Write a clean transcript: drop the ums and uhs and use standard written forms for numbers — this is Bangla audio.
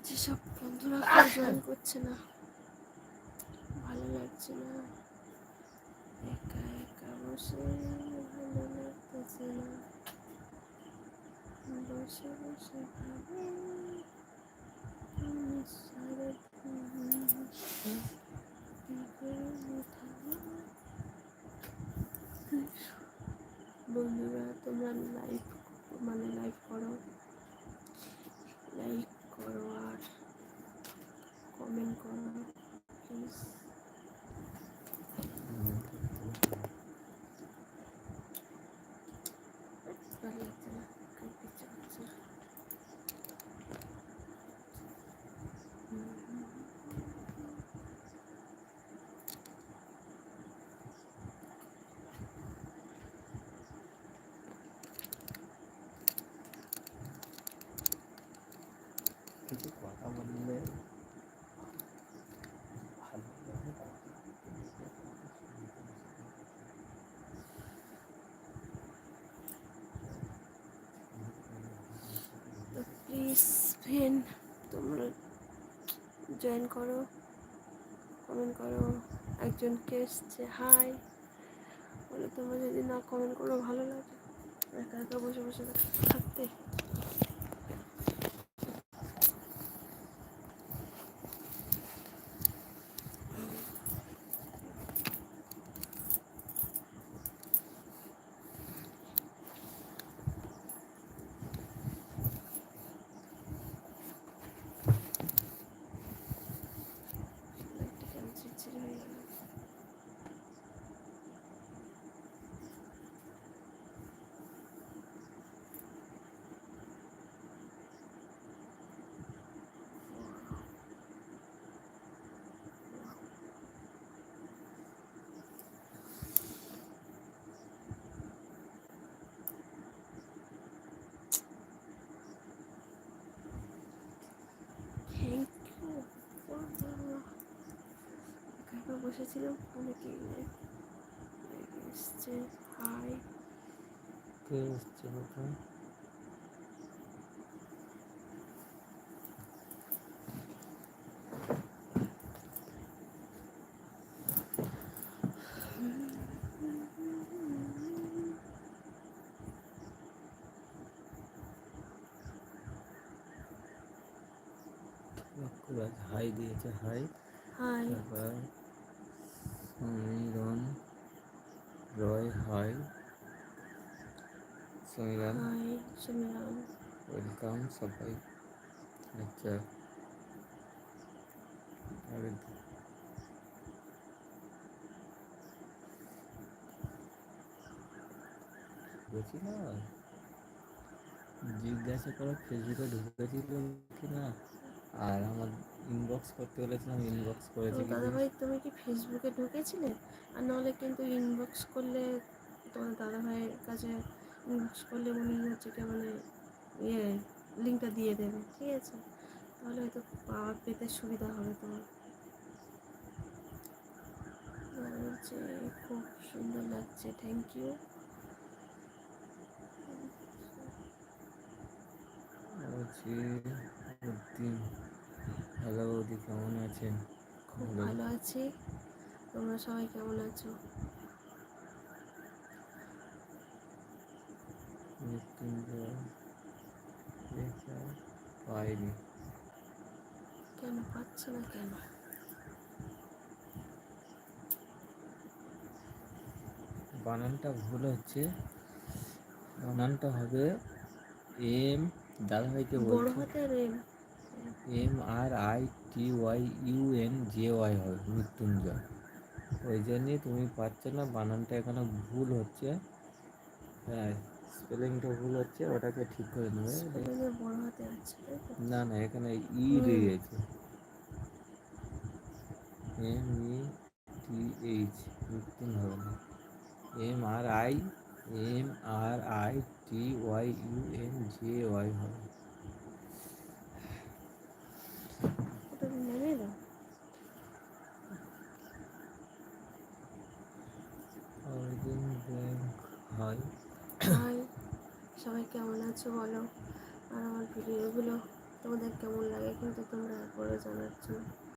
যেসব বন্ধুরা কেউ জয়েন করছে না, ভালো লাগছে না, একা একা বসে ভালো লাগতেছে না, বসে বসে ভাবে আমি সারাদিন কি করে উঠাবো। বন্ধুরা তোমরা লাইক করো, লাইক করো আর কমেন্ট করো প্লিজ। ভালো লাগছে না, কাঁদতে ইচ্ছে করছে। কিছু কথা বললে ভালো লাগে। তো প্লিজ ফ্রেন্ড তোমরা জয়েন করো, কমেন্ট করো। একজনকে এসছে হাই বলে, তোমরা যদি না কমেন্ট করো ভালো লাগে একা একা বসে বসে থাকতে। একটা কেমন চিড়চিড়ি হয়ে গেল। Thank you. একা বসেছিলাম, অনেকে এসছে হাই। কে এসছে কথা? হাই দিয়েছে, হাই। হাই তারপর সমীরণ রয়, হাই সমীরণ, হাই সুমিরাম। ওয়েলকাম সবাই। আচ্ছা, আরে বলছি না, জিজ্ঞাসা করো ফেসবুকে ঢুকেছিল কি না, আর আমার ইনবক্স করতে বলেছিলাম, ইনবক্স তো করেছে কি দাদাভাই জিজ্ঞেস। তুমি কি ফেসবুকে ঢুকেছিলে? আর নাহলে কিন্তু ইনবক্স করলে তোমার দাদাভাইয়ের কাছে ইনবক্স করলে উনি হচ্ছে কি মানে ইয়ে লিঙ্কটা দিয়ে দেবে, ঠিক আছে? তাহলে হয়তো পাওয়ার পেতে সুবিধা হবে তোমার। বলছে খুব সুন্দর লাগছে, থ্যাংক ইউ। বলছি উদ্দিন, হ্যালো বৌদি, কেমন আছেন? খুব হ্যালো, ভালো আছি, তোমরা সবাই কেমন আছো? মৃত্যুঞ্জয় পাইনি। কেন পাচ্ছে না কেন? বানানটা ভুল হচ্ছে, বানানটা হবে এম, দাদাভাইকে বড় বলছি, হাতের এম। MRITYUNJY হবে মৃত্যুঞ্জয়। ওই জন্যই তুমি পাচ্ছ না, বানানটা এখানে ভুল হচ্ছে। হ্যাঁ, স্পেলিংটা ভুল হচ্ছে, ওটাকে ঠিক করে নেবে। স্পেলিংয়ে বড় হাতে আছে তাই তো? না না, এখানে ই হুম। দিয়েছে, METH, মৃত্যুন হবে না, MRITYUNJY হবে। ওটা নেমে দাও। Origin bank, high. হাই সবাই কেমন আছো বলো, আর আমার ভিডিওগুলো তোমাদের কেমন লাগে কিন্তু তোমরা একবারও জানাচ্ছ না।